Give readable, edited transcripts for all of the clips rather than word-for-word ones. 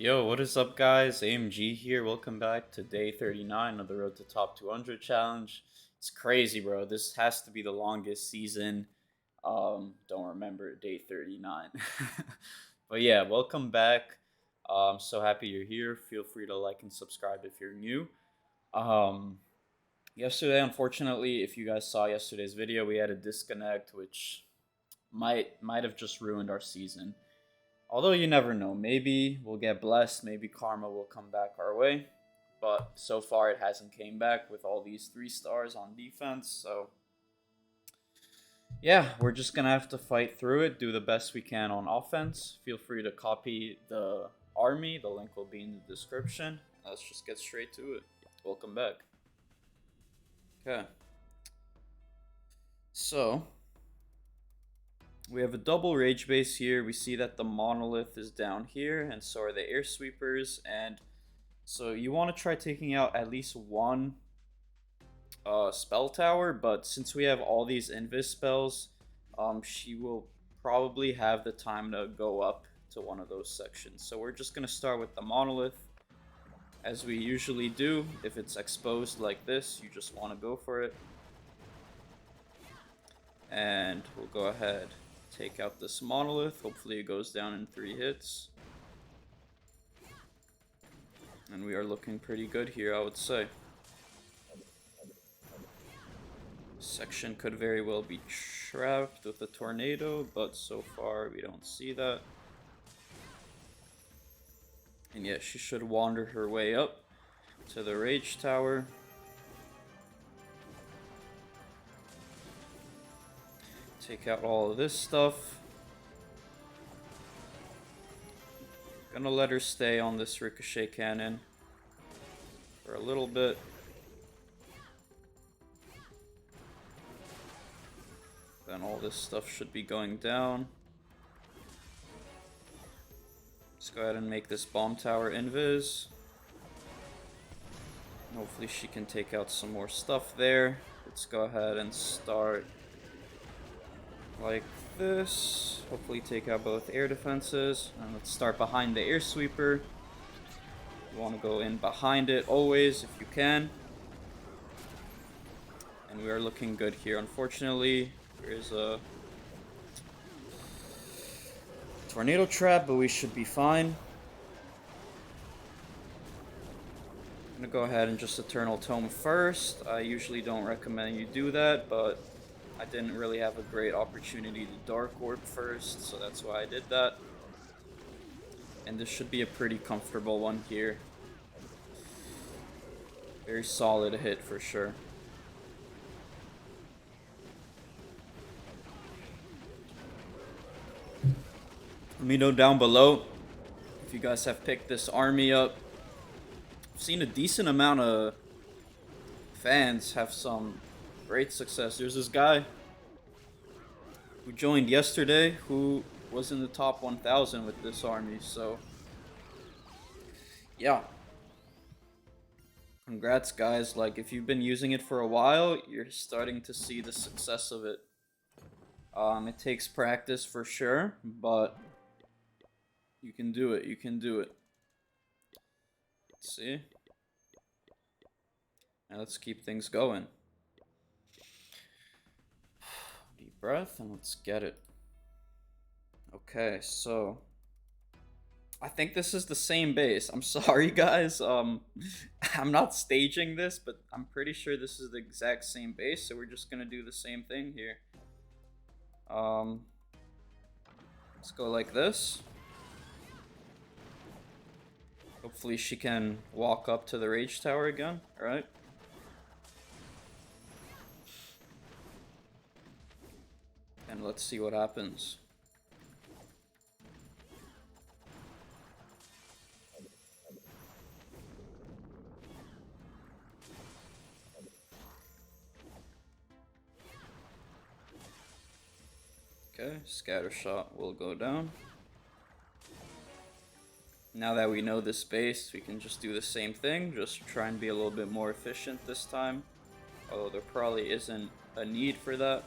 Yo, what is up, guys? AMG here. Welcome back to day 39 of the Road to Top 200 challenge. It's crazy, bro. This has to be the longest season. Don't remember day 39. But yeah, welcome back. I'm so happy you're here. Feel free to like and subscribe if you're new. Um, Yesterday, unfortunately, if you guys saw yesterday's video, we had a disconnect, which might have just ruined our season. Although you never know, maybe we'll get blessed, maybe karma will come back our way. But so far it hasn't came back with all these 3 stars on defense. So yeah, we're just gonna have to fight through it, do the best we can on offense. Feel free to copy the army. The link will be in the description. Let's just get straight to it. Welcome back. Okay. So we have a double rage base here. We see that the monolith is down here, and so are the air sweepers. And so you want to try taking out at least one spell tower, but since we have all these invis spells, she will probably have the time to go up to one of those sections. So we're just going to start with the monolith, as we usually do. If it's exposed like this, you just want to go for it. And we'll go ahead, take out this monolith. Hopefully it goes down in 3 hits. And we are looking pretty good here, I would say. Section could very well be trapped with a tornado, but so far we don't see that. And yet she should wander her way up to the rage tower. Take out all of this stuff. Gonna let her stay on this ricochet cannon for a little bit. Then all this stuff should be going down. Let's go ahead and make this bomb tower invis. Hopefully she can take out some more stuff there. Let's go ahead and start like this. Hopefully take out both air defenses. And let's start behind the air sweeper. You want to go in behind it always if you can. And we are looking good here. Unfortunately, there is a tornado trap, but we should be fine. I'm gonna go ahead and just Eternal Tome first. I usually don't recommend you do that, but I didn't really have a great opportunity to Dark Orb first, so that's why I did that. And this should be a pretty comfortable one here. Very solid hit for sure. Let me know down below if you guys have picked this army up. I've seen a decent amount of fans have some great success. There's this guy who joined yesterday who was in the top 1,000 with this army, so yeah. Congrats, guys. Like, if you've been using it for a while, you're starting to see the success of it. It takes practice for sure, but you can do it. You can do it. Let's see. Now let's keep things going. Deep breath and let's get it. Okay, so I think this is the same base. I'm sorry, guys. I'm not staging this, but I'm pretty sure this is the exact same base, so we're just gonna do the same thing here. Let's go like this. Hopefully she can walk up to the rage tower again, alright? And let's see what happens. Okay, scatter shot will go down. Now that we know this base, we can just do the same thing, just try and be a little bit more efficient this time. Although there probably isn't a need for that.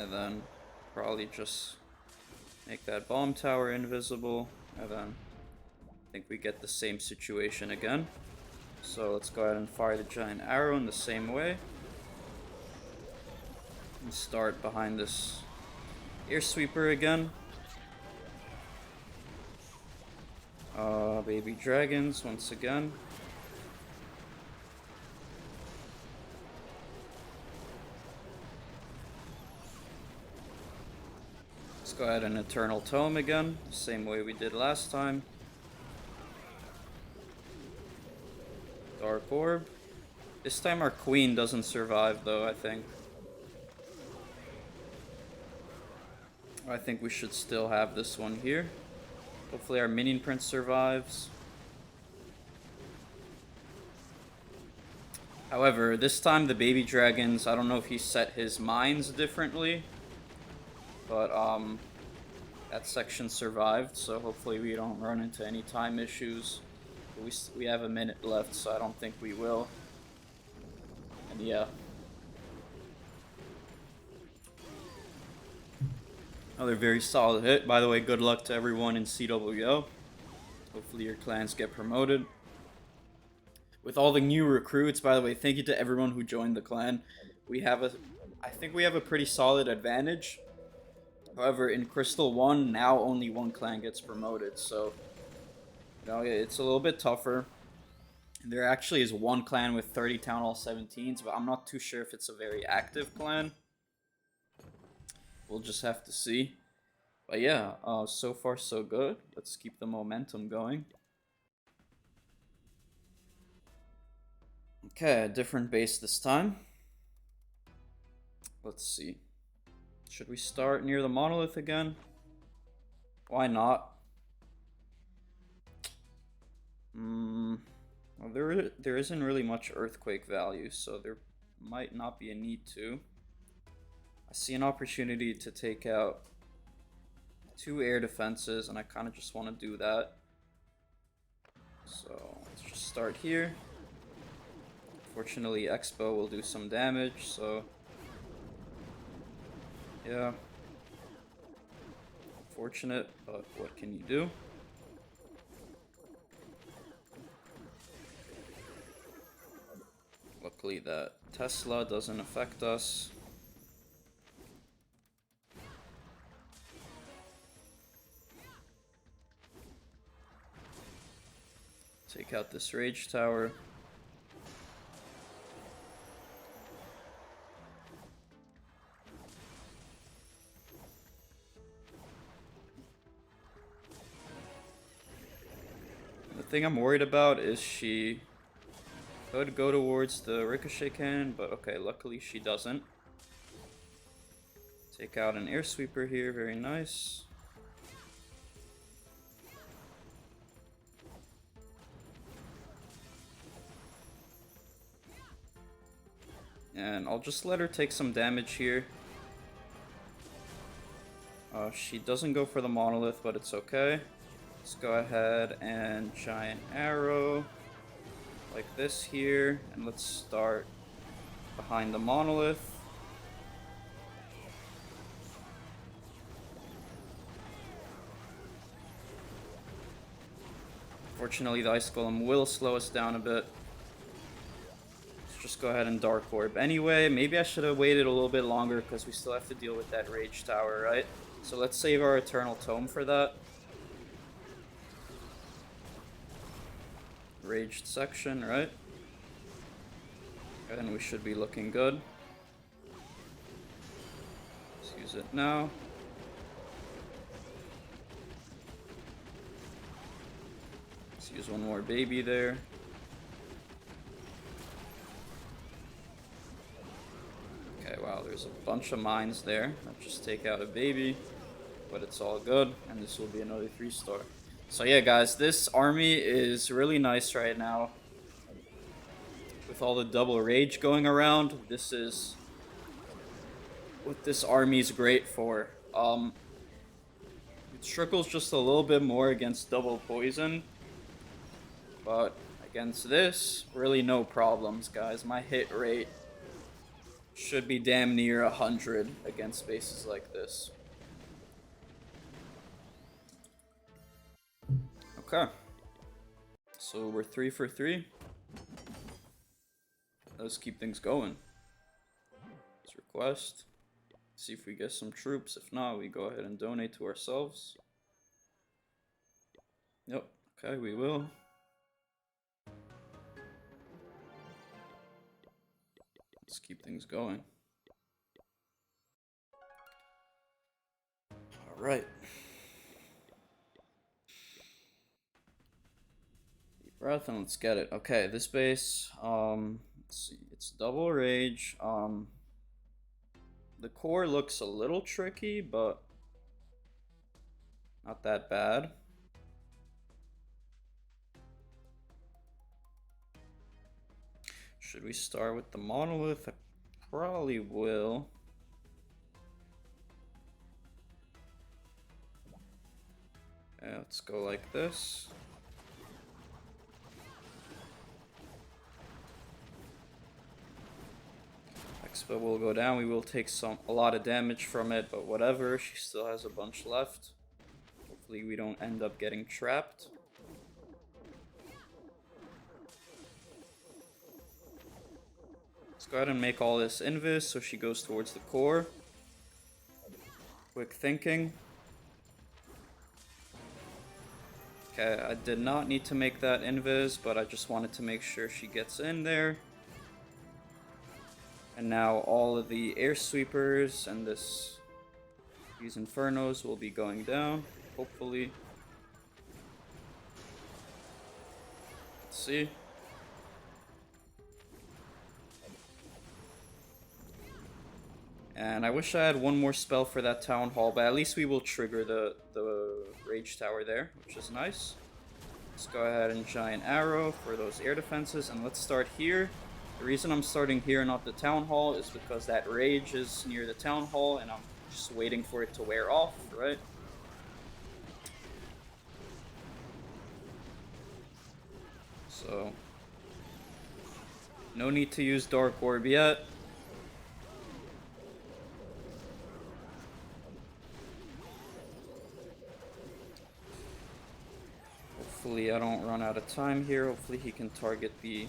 And then probably just make that bomb tower invisible. And then I think we get the same situation again. So let's go ahead and fire the giant arrow in the same way. And start behind this air sweeper again. Baby dragons once again. Let's go ahead and Eternal Tome again, the same way we did last time. Dark Orb. This time our queen doesn't survive though, I think. I think we should still have this one here. Hopefully our minion prince survives. However, this time the baby dragons, I don't know if he set his mines differently. But that section survived, so hopefully we don't run into any time issues. But we have a minute left, so I don't think we will. And yeah. Another very solid hit. By the way, good luck to everyone in CWO. Hopefully your clans get promoted. With all the new recruits, by the way, thank you to everyone who joined the clan. I think we have a pretty solid advantage. However, in Crystal 1, now only one clan gets promoted, so you know, it's a little bit tougher. There actually is one clan with 30 Town Hall 17s, but I'm not too sure if it's a very active clan. We'll just have to see. But yeah, so far so good. Let's keep the momentum going. Okay, a different base this time. Let's see. Should we start near the monolith again? Why not? Well, there isn't really much earthquake value, so there might not be a need to. I see an opportunity to take out 2 air defenses, and I kind of just want to do that. So let's just start here. Fortunately, Expo will do some damage, so yeah. Unfortunate, but what can you do? Luckily that Tesla doesn't affect us. Take out this rage tower. The thing I'm worried about is she could go towards the ricochet cannon, but okay, luckily she doesn't. Take out an air sweeper here, very nice. And I'll just let her take some damage here. She doesn't go for the monolith, but it's okay. Let's go ahead and giant arrow like this here, and let's start behind the monolith. Fortunately, the ice golem will slow us down a bit. Let's just go ahead and dark orb anyway. Maybe I should have waited a little bit longer because we still have to deal with that rage tower, right? So let's save our eternal tome for that. Raged section, right? And we should be looking good. Let's use it now. Let's use one more baby there. Okay, wow, there's a bunch of mines there. I'll just take out a baby, but it's all good, and this will be another 3-star. So yeah, guys, this army is really nice right now. With all the double rage going around, this is what this army is great for. It struggles just a little bit more against double poison, but against this, really no problems, guys. My hit rate Should be damn near 100 against bases like this. Okay. So we're 3 for 3. Let's keep things going. Let's request. See if we get some troops. If not, we go ahead and donate to ourselves. Yep. Okay, we will. Let's keep things going. All right. Deep breath and let's get it. Okay, this base. Let's see. It's double rage. The core looks a little tricky, but not that bad. Should we start with the monolith? I probably will. Yeah, let's go like this. Expo will go down. We will take a lot of damage from it, but whatever. She still has a bunch left. Hopefully we don't end up getting trapped. Let's go ahead and make all this invis so she goes towards the core. Quick thinking. Okay, I did not need to make that invis, but I just wanted to make sure she gets in there. And now all of the air sweepers and these infernos will be going down, hopefully. Let's see. And I wish I had one more spell for that town hall, but at least we will trigger the rage tower there, which is nice. Let's go ahead and giant arrow for those air defenses, and let's start here. The reason I'm starting here, not the town hall, is because that rage is near the town hall, and I'm just waiting for it to wear off, right? So, no need to use Dark Orb yet. Hopefully I don't run out of time here. Hopefully he can target the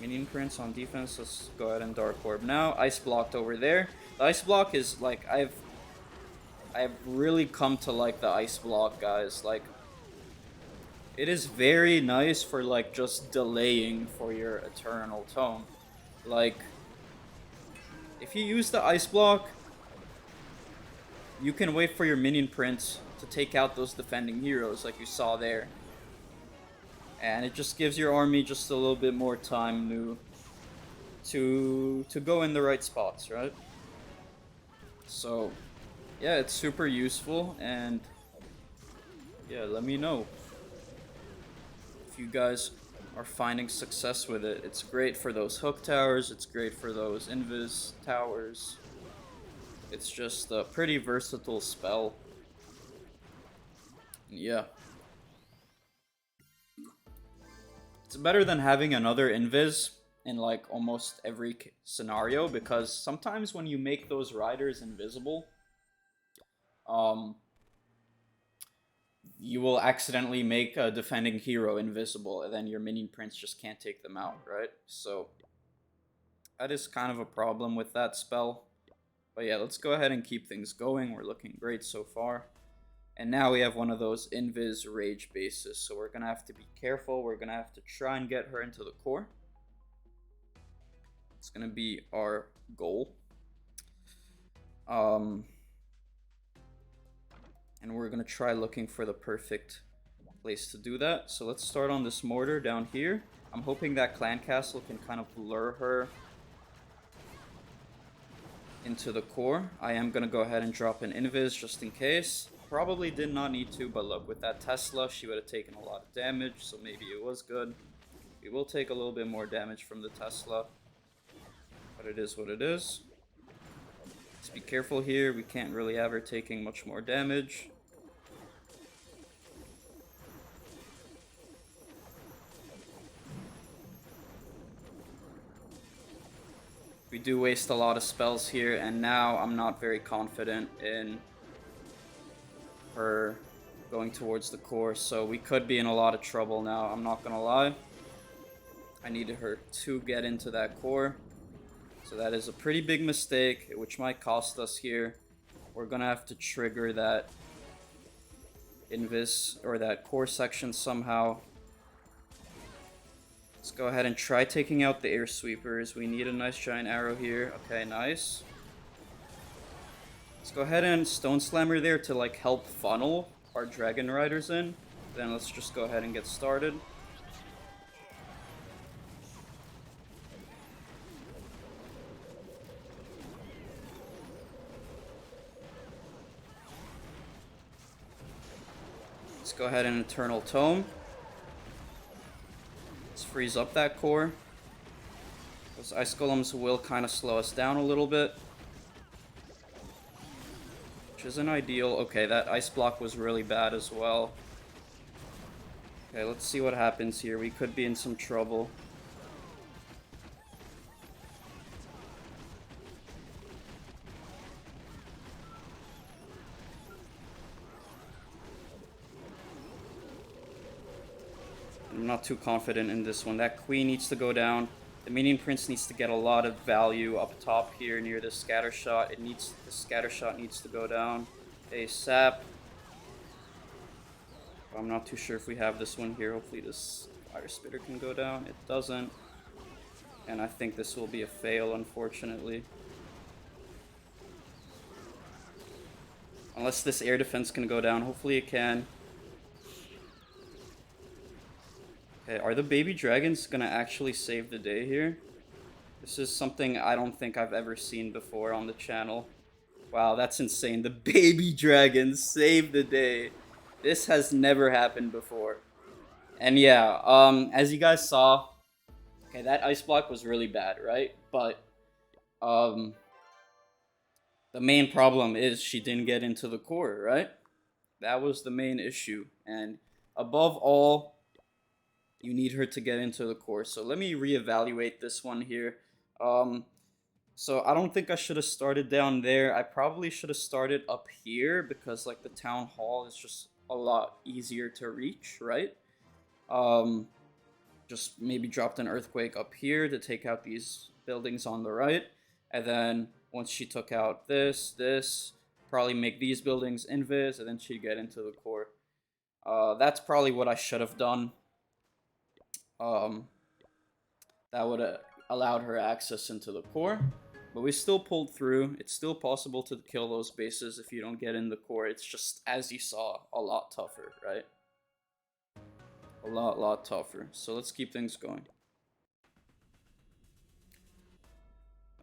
minion prince on defense. Let's go ahead and Dark Orb now. Ice blocked over there. The ice block is like, I've really come to like the ice block, guys. Like, it is very nice for like just delaying for your eternal tome. Like, if you use the ice block, you can wait for your minion prince to take out those defending heroes like you saw there. And it just gives your army just a little bit more time to go in the right spots, right? So, yeah, it's super useful, and yeah, let me know if you guys are finding success with it. It's great for those hook towers, it's great for those invis towers. It's just a pretty versatile spell. Yeah. It's better than having another invis in like almost every scenario, because sometimes when you make those riders invisible, you will accidentally make a defending hero invisible, and then your minion prince just can't take them out, right? So that is kind of a problem with that spell. But yeah, let's go ahead and keep things going. We're looking great so far. And now we have one of those invis rage bases, so we're gonna have to be careful. We're gonna have to try and get her into the core. It's gonna be our goal. And we're gonna try looking for the perfect place to do that. So let's start on this mortar down here. I'm hoping that clan castle can kind of lure her into the core. I am gonna go ahead and drop an invis just in case. Probably did not need to, but look, with that Tesla, she would have taken a lot of damage, so maybe it was good. We will take a little bit more damage from the Tesla, but it is what it is. Let's be careful here. We can't really have her taking much more damage. We do waste a lot of spells here, and now I'm not very confident in her going towards the core, so we could be in a lot of trouble now, I'm not gonna lie. I needed her to get into that core, so that is a pretty big mistake, which might cost us here. We're gonna have to trigger that invis, or that core section somehow. Let's go ahead and try taking out the air sweepers. We need a nice giant arrow here. Okay, nice. Let's go ahead and Stone Slammer there to like help funnel our Dragon Riders in. Then let's just go ahead and get started. Let's go ahead and Eternal Tome. Let's freeze up that core. Those Ice Golems will kind of slow us down a little bit, which isn't ideal. Okay, that ice block was really bad as well. Okay, let's see what happens here. We could be in some trouble. I'm not too confident in this one. That queen needs to go down. The minion prince needs to get a lot of value up top here near the scatter shot. The scatter shot needs to go down ASAP. I'm not too sure if we have this one here. Hopefully this fire spitter can go down. It doesn't. And I think this will be a fail, unfortunately. Unless this air defense can go down. Hopefully it can. Okay, are the baby dragons gonna actually save the day here? This is something I don't think I've ever seen before on the channel. Wow, that's insane. The baby dragons save the day. This has never happened before. And yeah, as you guys saw, okay, that ice block was really bad, right? But the main problem is she didn't get into the core, right? That was the main issue. And above all, you need her to get into the core. So let me reevaluate this one here. So I don't think I should have started down there. I probably should have started up here because like the town hall is just a lot easier to reach, right? Just maybe dropped an earthquake up here to take out these buildings on the right. And then once she took out this, probably make these buildings invis, and then she'd get into the core. That's probably what I should have done. That would have allowed her access into the core, but we still pulled through. It's still possible to kill those bases if you don't get in the core. It's just, as you saw, a lot tougher, right? A lot tougher. So let's keep things going.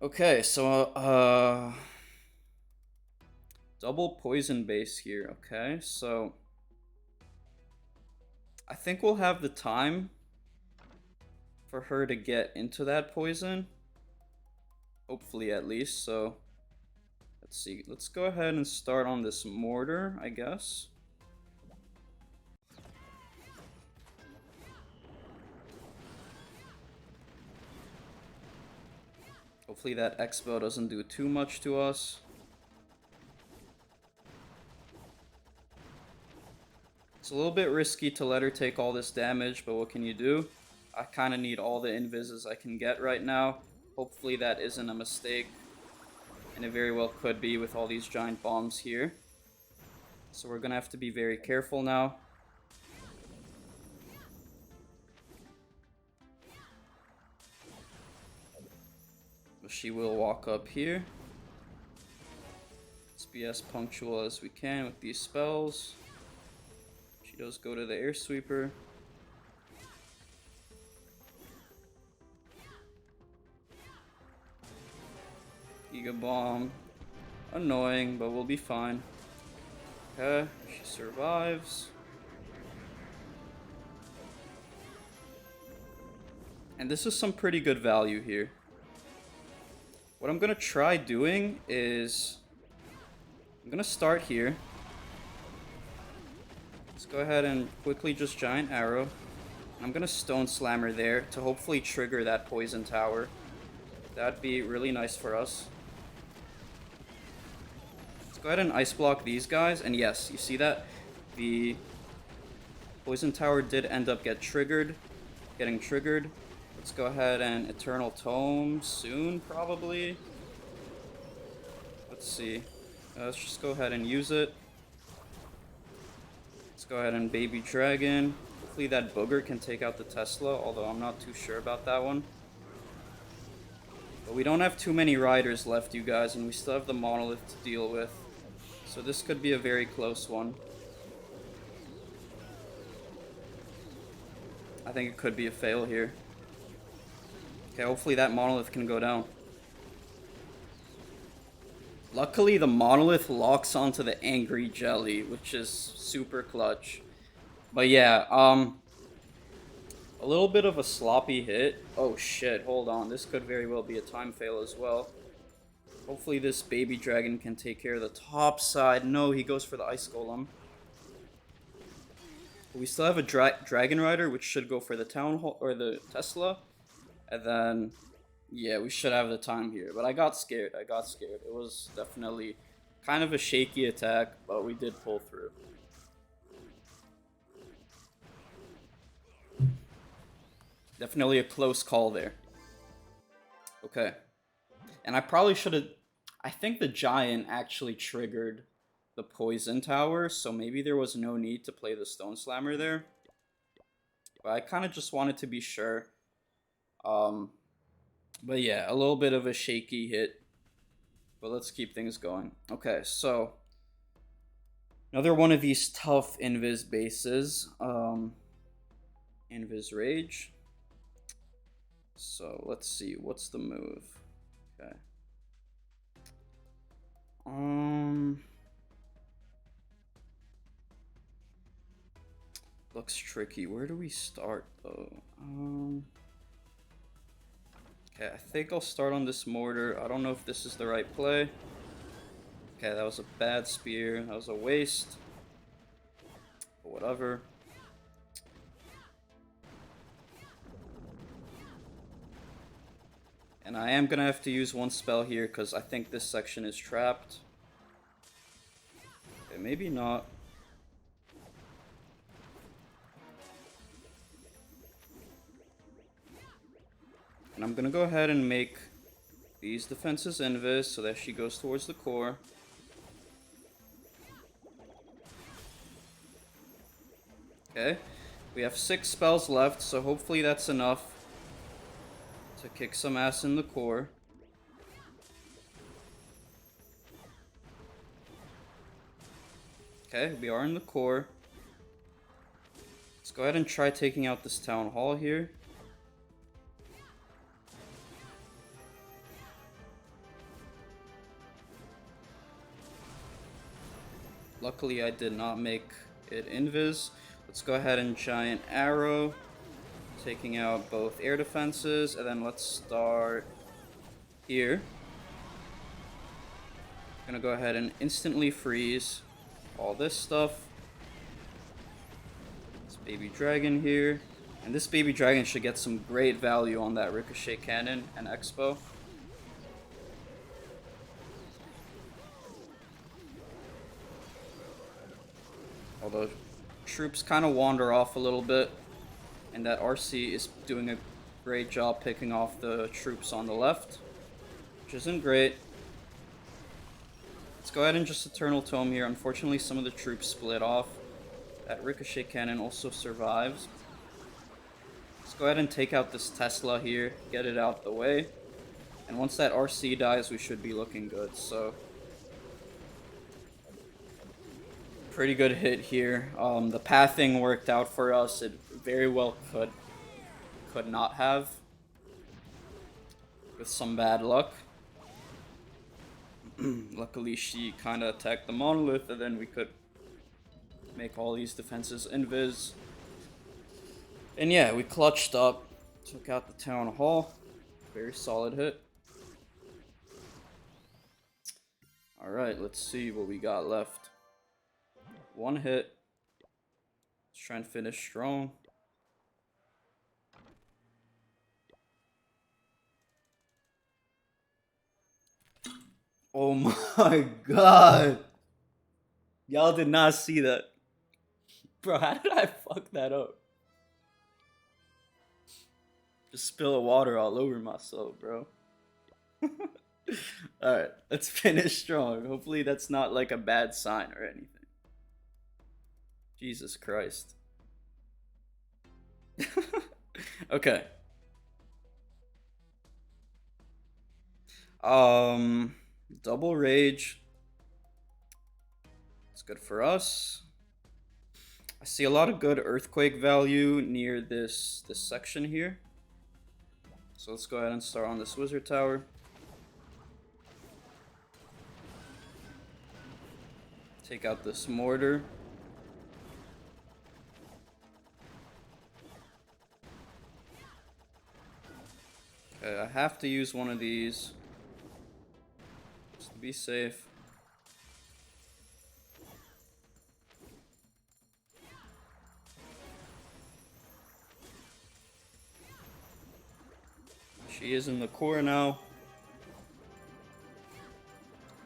Okay, so double poison base here. Okay, so I think we'll have the time for her to get into that poison, hopefully at least. So let's see, let's go ahead and start on this mortar, I guess. Hopefully that Expo doesn't do too much to us. It's a little bit risky to let her take all this damage, but what can you do? I kind of need all the invises I can get right now. Hopefully that isn't a mistake. And it very well could be with all these giant bombs here. So we're going to have to be very careful now. But she will walk up here. Let's be as punctual as we can with these spells. She does go to the air sweeper. Giga Bomb. Annoying, but we'll be fine. Okay, she survives. And this is some pretty good value here. What I'm gonna try doing is I'm gonna start here. Let's go ahead and quickly just giant arrow. I'm gonna stone slammer there to hopefully trigger that poison tower. That'd be really nice for us. Let's go ahead and ice block these guys. And yes, you see that? The poison tower did end up getting triggered. Let's go ahead and Eternal Tome soon, probably. Let's see. Let's just go ahead and use it. Let's go ahead and Baby Dragon. Hopefully that booger can take out the Tesla, although I'm not too sure about that one. But we don't have too many riders left, you guys, and we still have the monolith to deal with. So this could be a very close one. I think it could be a fail here. Okay, hopefully that monolith can go down. Luckily, the monolith locks onto the angry jelly, which is super clutch. But yeah, a little bit of a sloppy hit. Oh shit, hold on. This could very well be a time fail as well. Hopefully this baby dragon can take care of the top side. No, he goes for the ice golem. We still have a dragon rider, which should go for the town hall or the Tesla. And then, yeah, we should have the time here. But I got scared. It was definitely kind of a shaky attack, but we did pull through. Definitely a close call there. Okay. And I probably should have... I think the giant actually triggered the poison tower, so maybe there was no need to play the stone slammer there. But I kind of just wanted to be sure. But yeah, a little bit of a shaky hit. But let's keep things going. Okay, so... another one of these tough Invis bases. Invis Rage. So, let's see. What's the move? Okay. Looks tricky. Where do we start, though? Okay, I think I'll start on this mortar. I don't know if this is the right play. Okay, that was a bad spear. That was a waste. But whatever. And I am gonna have to use one spell here because I think this section is trapped. Okay, maybe not. And I'm gonna go ahead and make these defenses invis so that she goes towards the core. Okay, we have 6 spells left, so hopefully that's enough to kick some ass in the core. Okay, we are in the core. Let's go ahead and try taking out this town hall here. Luckily, I did not make it invis. Let's go ahead and giant arrow, taking out both air defenses, and then let's start here. I'm gonna go ahead and instantly freeze all this stuff. This baby dragon here, and this baby dragon should get some great value on that ricochet cannon and expo. Although troops kind of wander off a little bit, and that RC is doing a great job picking off the troops on the left, which isn't great. Let's go ahead and just Eternal Tome here. Unfortunately, some of the troops split off. That ricochet cannon also survives. Let's go ahead and take out this Tesla here, get it out the way. And once that RC dies, we should be looking good, so... pretty good hit here. The pathing worked out for us. It very well could not have, with some bad luck. Luckily, she kind of attacked the monolith, and then we could make all these defenses invis. And yeah, we clutched up, took out the town hall. Very solid hit. All right, let's see what we got left. One hit. Let's try and finish strong. Oh my god. Y'all did not see that. Bro, how did I fuck that up? Just spill water all over myself, bro. Alright, let's finish strong. Hopefully that's not like a bad sign or anything. Jesus Christ. Okay. Double rage. It's good for us. I see a lot of good earthquake value near this section here. So let's go ahead and start on this wizard tower. Take out this mortar. Okay, I have to use one of these just to be safe. She is in the core now.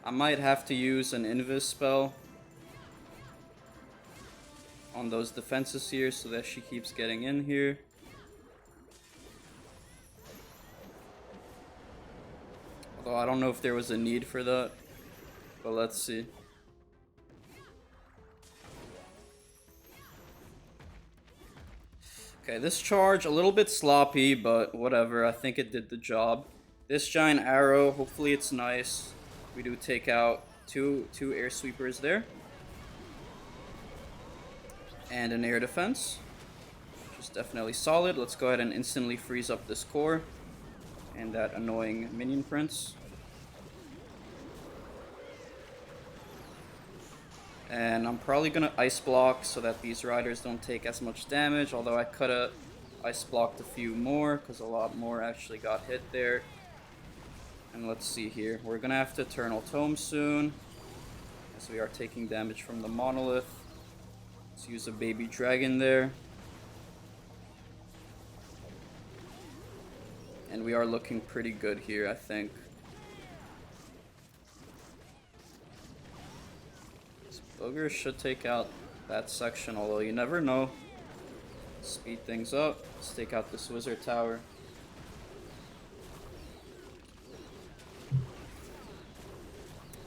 I might have to use an invis spell on those defenses here so that she keeps getting in here. Although I don't know if there was a need for that, but let's see. Okay, this charge, a little bit sloppy, but whatever. I think it did the job. This giant arrow, hopefully it's nice. We do take out two air sweepers there. And an air defense, which is definitely solid. Let's go ahead and instantly freeze up this core. And that annoying minion prince. And I'm probably gonna ice block so that these riders don't take as much damage, although I could've ice blocked a few more because a lot more actually got hit there. And let's see here, we're gonna have to Eternal Tome soon as we are taking damage from the monolith. Let's use a baby dragon there. And we are looking pretty good here, I think. Ogre should take out that section, although you never know. Speed things up. Let's take out this wizard tower.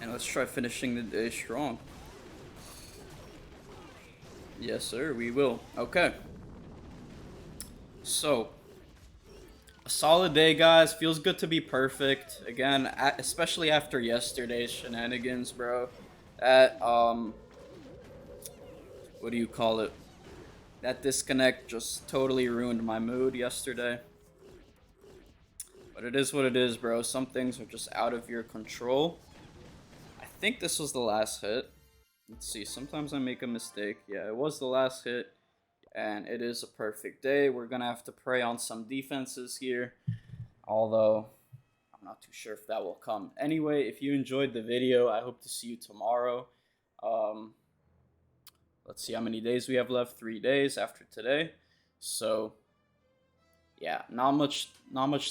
And let's try finishing the day strong. Yes, sir, we will. Okay. So, a solid day, guys. Feels good to be perfect. Again, especially after yesterday's shenanigans, bro. That, what do you call it? That disconnect just totally ruined my mood yesterday. But it is what it is, bro. Some things are just out of your control. I think this was the last hit. Let's see. Sometimes I make a mistake. Yeah, it was the last hit. And it is a perfect day. We're going to have to prey on some defenses here. Although, I'm not too sure if that will come. Anyway, if you enjoyed the video, I hope to see you tomorrow. Let's see how many days we have left. 3 days after today. So, yeah, not much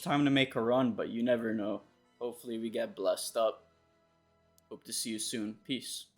time to make a run, but you never know. Hopefully we get blessed up. Hope to see you soon. Peace.